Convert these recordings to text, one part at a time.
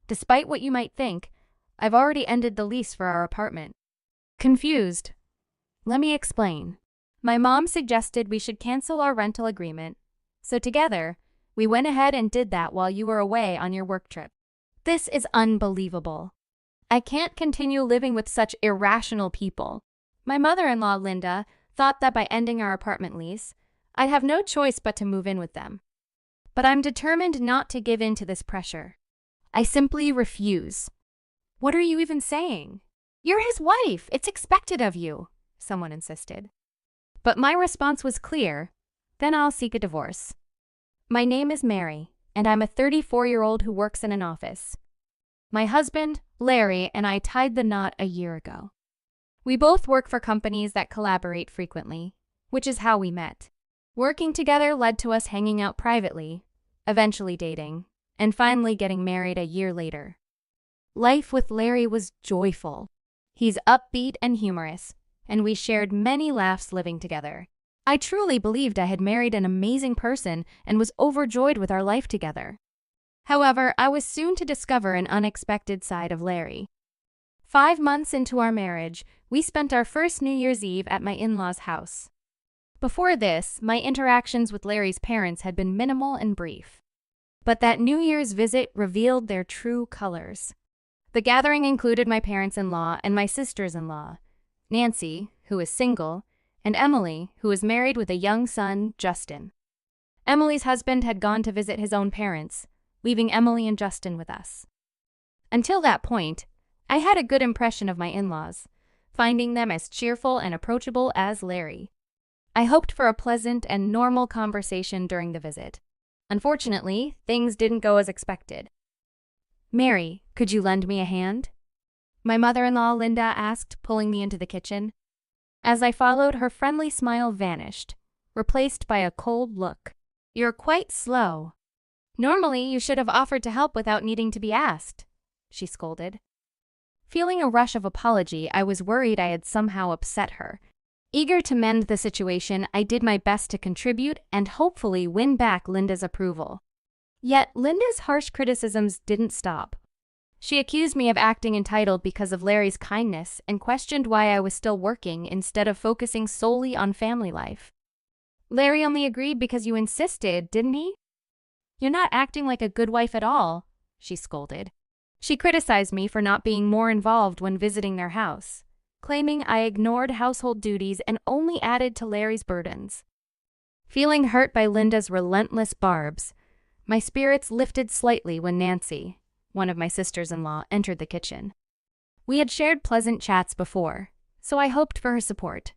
Despite what you might think, I've already ended the lease for our apartment. Confused. Let me explain. My mom suggested we should cancel our rental agreement, so together, we went ahead and did that while you were away on your work trip. This is unbelievable. I can't continue living with such irrational people. My mother-in-law, Linda, thought that by ending our apartment lease, I'd have no choice but to move in with them. But I'm determined not to give in to this pressure. I simply refuse. What are you even saying? You're his wife. It's expected of you, someone insisted. But my response was clear. Then I'll seek a divorce. My name is Mary, and I'm a 34-year-old who works in an office. My husband, Larry, and I tied the knot a year ago. We both work for companies that collaborate frequently, which is how we met. Working together led to us hanging out privately, eventually dating, and finally getting married a year later. Life with Larry was joyful. He's upbeat and humorous, and we shared many laughs living together. I truly believed I had married an amazing person and was overjoyed with our life together. However, I was soon to discover an unexpected side of Larry. 5 months into our marriage, we spent our first New Year's Eve at my in-laws' house. Before this, my interactions with Larry's parents had been minimal and brief. But that New Year's visit revealed their true colors. The gathering included my parents-in-law and my sisters-in-law, Nancy, who is single, and Emily, who is married with a young son, Justin. Emily's husband had gone to visit his own parents, leaving Emily and Justin with us. Until that point, I had a good impression of my in-laws, finding them as cheerful and approachable as Larry. I hoped for a pleasant and normal conversation during the visit. Unfortunately, things didn't go as expected. "Mary, could you lend me a hand?" my mother-in-law Linda asked, pulling me into the kitchen. As I followed, her friendly smile vanished, replaced by a cold look. "You're quite slow. Normally, you should have offered to help without needing to be asked," she scolded. Feeling a rush of apology, I was worried I had somehow upset her. Eager to mend the situation, I did my best to contribute and hopefully win back Linda's approval. Yet, Linda's harsh criticisms didn't stop. She accused me of acting entitled because of Larry's kindness and questioned why I was still working instead of focusing solely on family life. "Larry only agreed because you insisted, didn't he? You're not acting like a good wife at all," she scolded. She criticized me for not being more involved when visiting their house, claiming I ignored household duties and only added to Larry's burdens. Feeling hurt by Linda's relentless barbs, my spirits lifted slightly when Nancy, one of my sisters-in-law, entered the kitchen. We had shared pleasant chats before, so I hoped for her support.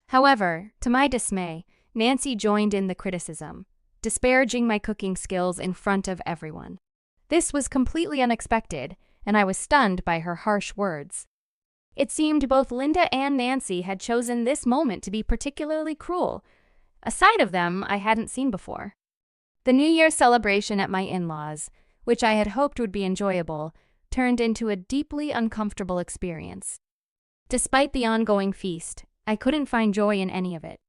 However, to my dismay, Nancy joined in the criticism, disparaging my cooking skills in front of everyone. This was completely unexpected, and I was stunned by her harsh words. It seemed both Linda and Nancy had chosen this moment to be particularly cruel, a side of them I hadn't seen before. The New Year's celebration at my in-laws, which I had hoped would be enjoyable, turned into a deeply uncomfortable experience. Despite the ongoing feast, I couldn't find joy in any of it.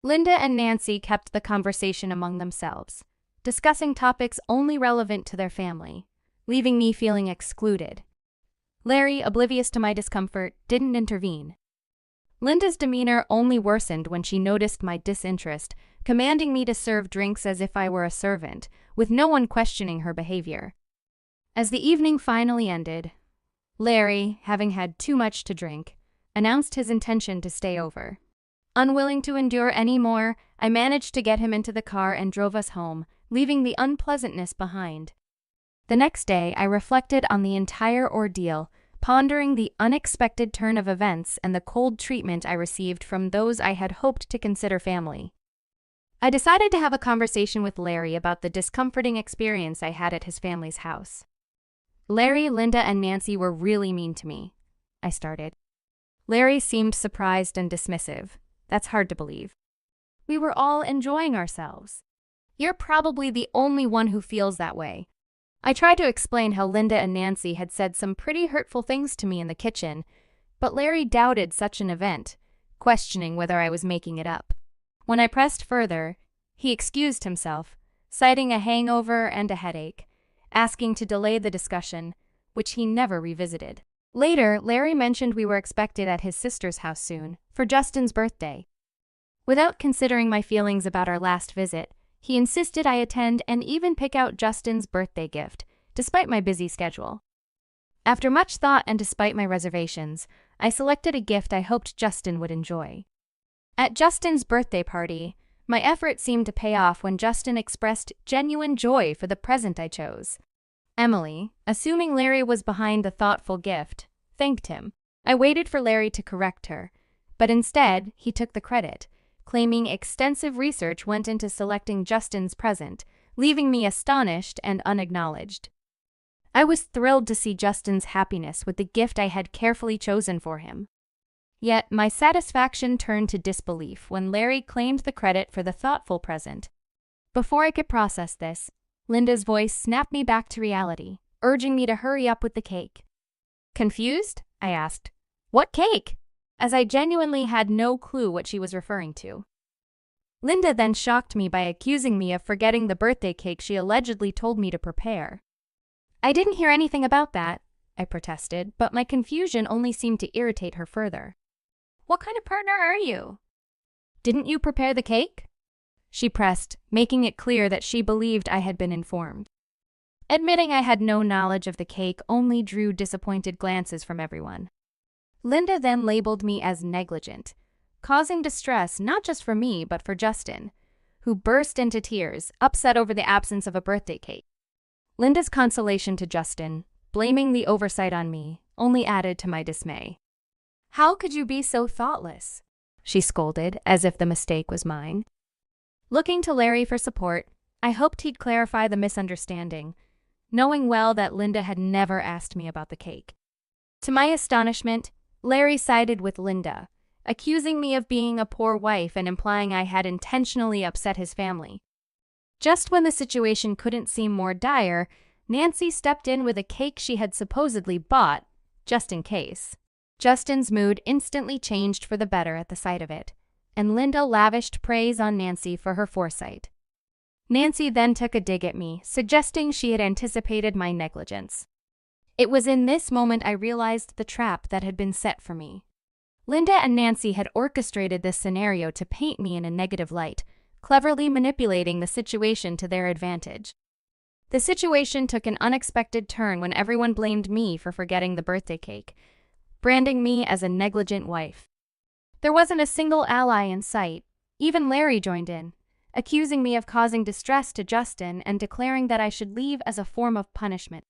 Linda and Nancy kept the conversation among themselves, discussing topics only relevant to their family, leaving me feeling excluded. Larry, oblivious to my discomfort, didn't intervene. Linda's demeanor only worsened when she noticed my disinterest, commanding me to serve drinks as if I were a servant, with no one questioning her behavior. As the evening finally ended, Larry, having had too much to drink, announced his intention to stay over. Unwilling to endure any more, I managed to get him into the car and drove us home, leaving the unpleasantness behind. The next day, I reflected on the entire ordeal, pondering the unexpected turn of events and the cold treatment I received from those I had hoped to consider family. I decided to have a conversation with Larry about the discomforting experience I had at his family's house. "Larry, Linda, and Nancy were really mean to me," I started. Larry seemed surprised and dismissive. That's hard to believe. "We were all enjoying ourselves. You're probably the only one who feels that way." I tried to explain how Linda and Nancy had said some pretty hurtful things to me in the kitchen, but Larry doubted such an event, questioning whether I was making it up. When I pressed further, he excused himself, citing a hangover and a headache, asking to delay the discussion, which he never revisited. Later, Larry mentioned we were expected at his sister's house soon, for Justin's birthday. Without considering my feelings about our last visit, he insisted I attend and even pick out Justin's birthday gift, despite my busy schedule. After much thought and despite my reservations, I selected a gift I hoped Justin would enjoy. At Justin's birthday party, my effort seemed to pay off when Justin expressed genuine joy for the present I chose. Emily, assuming Larry was behind the thoughtful gift, thanked him. I waited for Larry to correct her, but instead he took the credit, claiming extensive research went into selecting Justin's present, leaving me astonished and unacknowledged. I was thrilled to see Justin's happiness with the gift I had carefully chosen for him. Yet my satisfaction turned to disbelief when Larry claimed the credit for the thoughtful present. Before I could process this, Linda's voice snapped me back to reality, urging me to hurry up with the cake. Confused? I asked. What cake? As I genuinely had no clue what she was referring to. Linda then shocked me by accusing me of forgetting the birthday cake she allegedly told me to prepare. I didn't hear anything about that, I protested, but my confusion only seemed to irritate her further. What kind of partner are you? Didn't you prepare the cake? She pressed, making it clear that she believed I had been informed. Admitting I had no knowledge of the cake only drew disappointed glances from everyone. Linda then labeled me as negligent, causing distress not just for me but for Justin, who burst into tears, upset over the absence of a birthday cake. Linda's consolation to Justin, blaming the oversight on me, only added to my dismay. How could you be so thoughtless? She scolded, as if the mistake was mine. Looking to Larry for support, I hoped he'd clarify the misunderstanding, knowing well that Linda had never asked me about the cake. To my astonishment, Larry sided with Linda, accusing me of being a poor wife and implying I had intentionally upset his family. Just when the situation couldn't seem more dire, Nancy stepped in with a cake she had supposedly bought, just in case. Justin's mood instantly changed for the better at the sight of it, and Linda lavished praise on Nancy for her foresight. Nancy then took a dig at me, suggesting she had anticipated my negligence. It was in this moment I realized the trap that had been set for me. Linda and Nancy had orchestrated this scenario to paint me in a negative light, cleverly manipulating the situation to their advantage. The situation took an unexpected turn when everyone blamed me for forgetting the birthday cake, branding me as a negligent wife. There wasn't a single ally in sight. Even Larry joined in, accusing me of causing distress to Justin and declaring that I should leave as a form of punishment.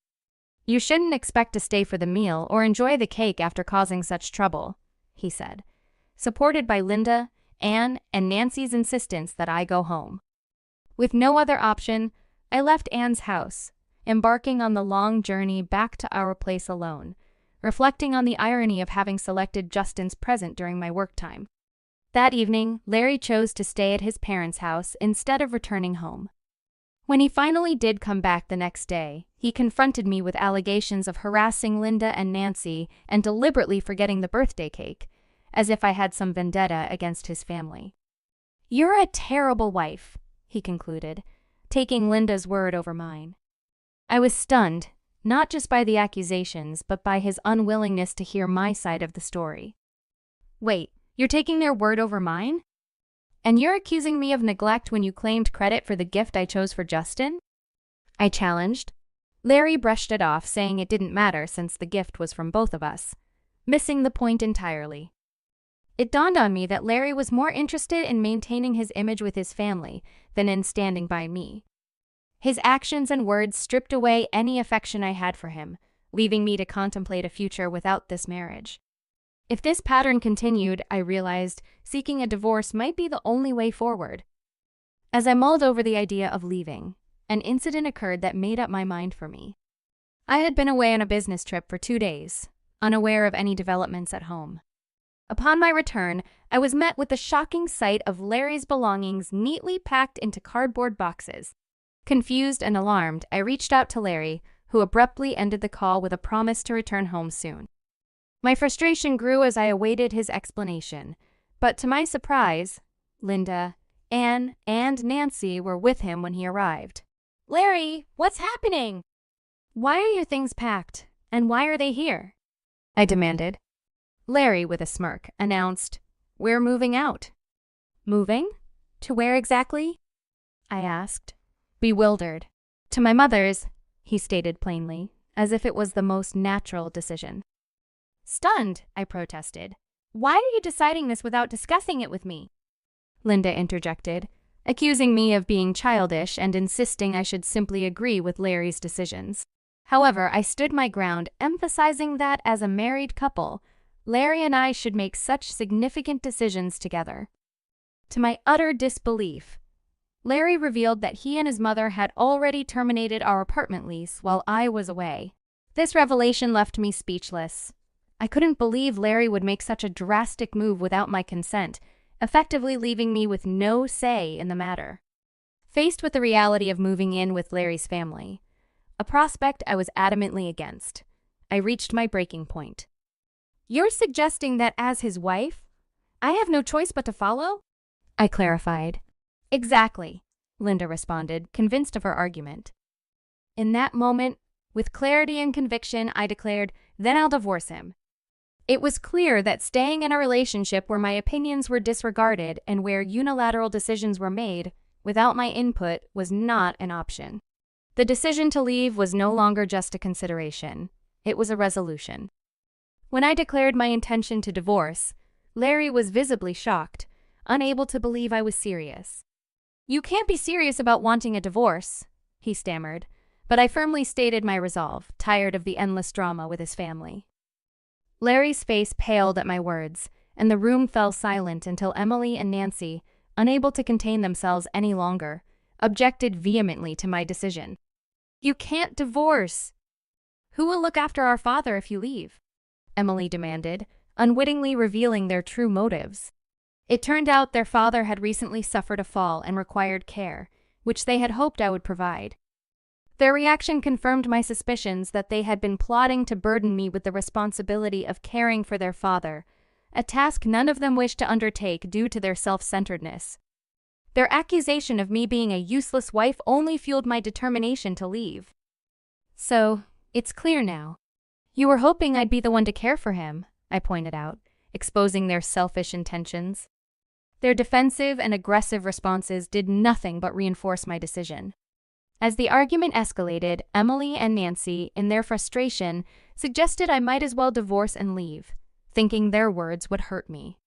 You shouldn't expect to stay for the meal or enjoy the cake after causing such trouble, he said, supported by Linda, Anne, and Nancy's insistence that I go home. With no other option, I left Anne's house, embarking on the long journey back to our place alone, reflecting on the irony of having selected Justin's present during my work time. That evening, Larry chose to stay at his parents' house instead of returning home. When he finally did come back the next day, he confronted me with allegations of harassing Linda and Nancy and deliberately forgetting the birthday cake, as if I had some vendetta against his family. You're a terrible wife, he concluded, taking Linda's word over mine. I was stunned, not just by the accusations, but by his unwillingness to hear my side of the story. Wait, you're taking their word over mine? And you're accusing me of neglect when you claimed credit for the gift I chose for Justin? I challenged. Larry brushed it off, saying it didn't matter since the gift was from both of us, missing the point entirely. It dawned on me that Larry was more interested in maintaining his image with his family than in standing by me. His actions and words stripped away any affection I had for him, leaving me to contemplate a future without this marriage. If this pattern continued, I realized seeking a divorce might be the only way forward. As I mulled over the idea of leaving, an incident occurred that made up my mind for me. I had been away on a business trip for 2 days, unaware of any developments at home. Upon my return, I was met with the shocking sight of Larry's belongings neatly packed into cardboard boxes. Confused and alarmed, I reached out to Larry, who abruptly ended the call with a promise to return home soon. My frustration grew as I awaited his explanation, but to my surprise, Linda, Anne, and Nancy were with him when he arrived. "Larry, what's happening?" Why are your things packed, and why are they here? I demanded. Larry, with a smirk, announced, "We're moving out." Moving? To where exactly? I asked, bewildered. To my mother's, he stated plainly, as if it was the most natural decision. Stunned, I protested. Why are you deciding this without discussing it with me? Linda interjected, accusing me of being childish and insisting I should simply agree with Larry's decisions. However, I stood my ground, emphasizing that as a married couple, Larry and I should make such significant decisions together. To my utter disbelief, Larry revealed that he and his mother had already terminated our apartment lease while I was away. This revelation left me speechless. I couldn't believe Larry would make such a drastic move without my consent, effectively leaving me with no say in the matter. Faced with the reality of moving in with Larry's family, a prospect I was adamantly against, I reached my breaking point. You're suggesting that as his wife, I have no choice but to follow? I clarified. Exactly, Linda responded, convinced of her argument. In that moment, with clarity and conviction, I declared, then I'll divorce him. It was clear that staying in a relationship where my opinions were disregarded and where unilateral decisions were made without my input was not an option. The decision to leave was no longer just a consideration. It was a resolution. When I declared my intention to divorce, Larry was visibly shocked, unable to believe I was serious. You can't be serious about wanting a divorce, he stammered, but I firmly stated my resolve, tired of the endless drama with his family. Larry's face paled at my words, and the room fell silent until Emily and Nancy, unable to contain themselves any longer, objected vehemently to my decision. You can't divorce. Who will look after our father if you leave? Emily demanded, unwittingly revealing their true motives. It turned out their father had recently suffered a fall and required care, which they had hoped I would provide. Their reaction confirmed my suspicions that they had been plotting to burden me with the responsibility of caring for their father, a task none of them wished to undertake due to their self-centeredness. Their accusation of me being a useless wife only fueled my determination to leave. So, it's clear now. You were hoping I'd be the one to care for him, I pointed out, exposing their selfish intentions. Their defensive and aggressive responses did nothing but reinforce my decision. As the argument escalated, Emily and Nancy, in their frustration, suggested I might as well divorce and leave, thinking their words would hurt me.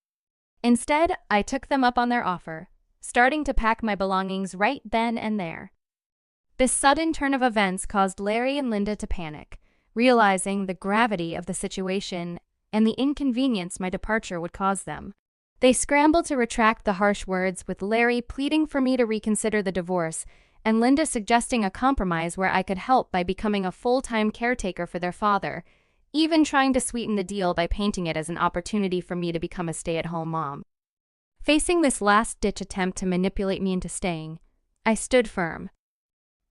Instead, I took them up on their offer, starting to pack my belongings right then and there. This sudden turn of events caused Larry and Linda to panic, realizing the gravity of the situation and the inconvenience my departure would cause them. They scrambled to retract the harsh words, with Larry pleading for me to reconsider the divorce and Linda suggesting a compromise where I could help by becoming a full-time caretaker for their father, even trying to sweeten the deal by painting it as an opportunity for me to become a stay-at-home mom. Facing this last-ditch attempt to manipulate me into staying, I stood firm.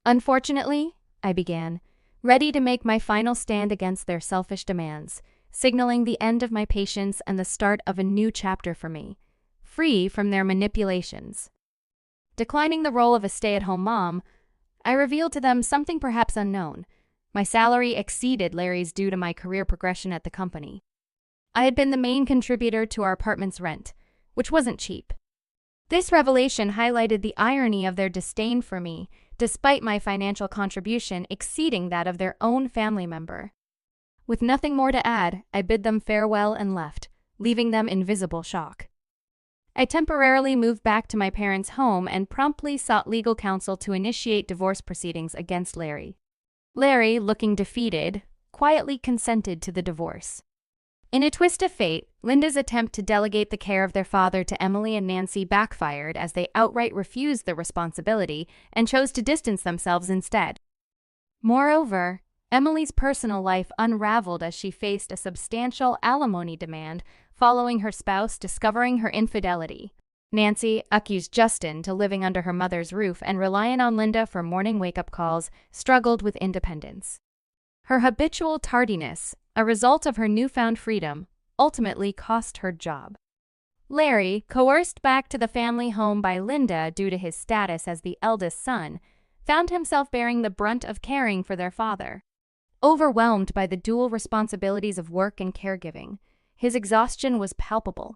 Unfortunately, I began, ready to make my final stand against their selfish demands, signaling the end of my patience and the start of a new chapter for me, free from their manipulations. Declining the role of a stay-at-home mom, I revealed to them something perhaps unknown. My salary exceeded Larry's due to my career progression at the company. I had been the main contributor to our apartment's rent, which wasn't cheap. This revelation highlighted the irony of their disdain for me, despite my financial contribution exceeding that of their own family member. With nothing more to add, I bid them farewell and left, leaving them in visible shock. I temporarily moved back to my parents' home and promptly sought legal counsel to initiate divorce proceedings against Larry. Larry, looking defeated, quietly consented to the divorce. In a twist of fate, Linda's attempt to delegate the care of their father to Emily and Nancy backfired as they outright refused the responsibility and chose to distance themselves instead. Moreover, Emily's personal life unraveled as she faced a substantial alimony demand following her spouse discovering her infidelity. Nancy, accused Justin to living under her mother's roof and relying on Linda for morning wake-up calls, struggled with independence. Her habitual tardiness, a result of her newfound freedom, ultimately cost her job. Larry, coerced back to the family home by Linda due to his status as the eldest son, found himself bearing the brunt of caring for their father. Overwhelmed by the dual responsibilities of work and caregiving, his exhaustion was palpable.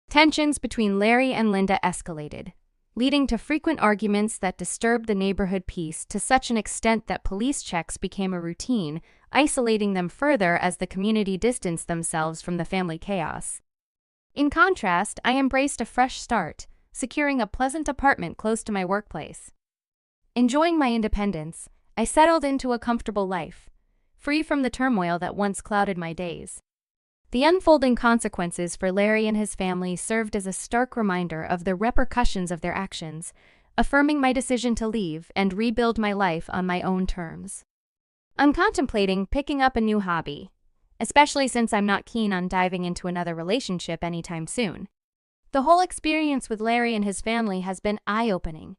Tensions between Larry and Linda escalated, leading to frequent arguments that disturbed the neighborhood peace to such an extent that police checks became a routine, isolating them further as the community distanced themselves from the family chaos. In contrast, I embraced a fresh start, securing a pleasant apartment close to my workplace. Enjoying my independence, I settled into a comfortable life, free from the turmoil that once clouded my days. The unfolding consequences for Larry and his family served as a stark reminder of the repercussions of their actions, affirming my decision to leave and rebuild my life on my own terms. I'm contemplating picking up a new hobby, especially since I'm not keen on diving into another relationship anytime soon. The whole experience with Larry and his family has been eye-opening.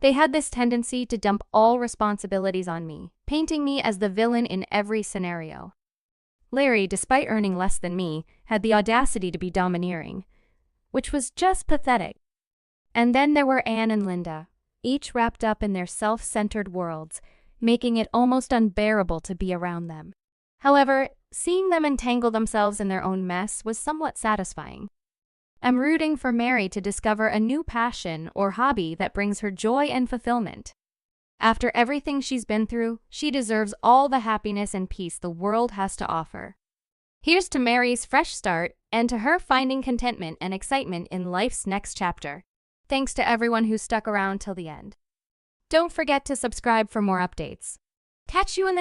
They had this tendency to dump all responsibilities on me, painting me as the villain in every scenario. Larry, despite earning less than me, had the audacity to be domineering, which was just pathetic. And then there were Anne and Linda, each wrapped up in their self-centered worlds, making it almost unbearable to be around them. However, seeing them entangle themselves in their own mess was somewhat satisfying. I'm rooting for Mary to discover a new passion or hobby that brings her joy and fulfillment. After everything she's been through, she deserves all the happiness and peace the world has to offer. Here's to Mary's fresh start and to her finding contentment and excitement in life's next chapter. Thanks to everyone who stuck around till the end. Don't forget to subscribe for more updates. Catch you in the next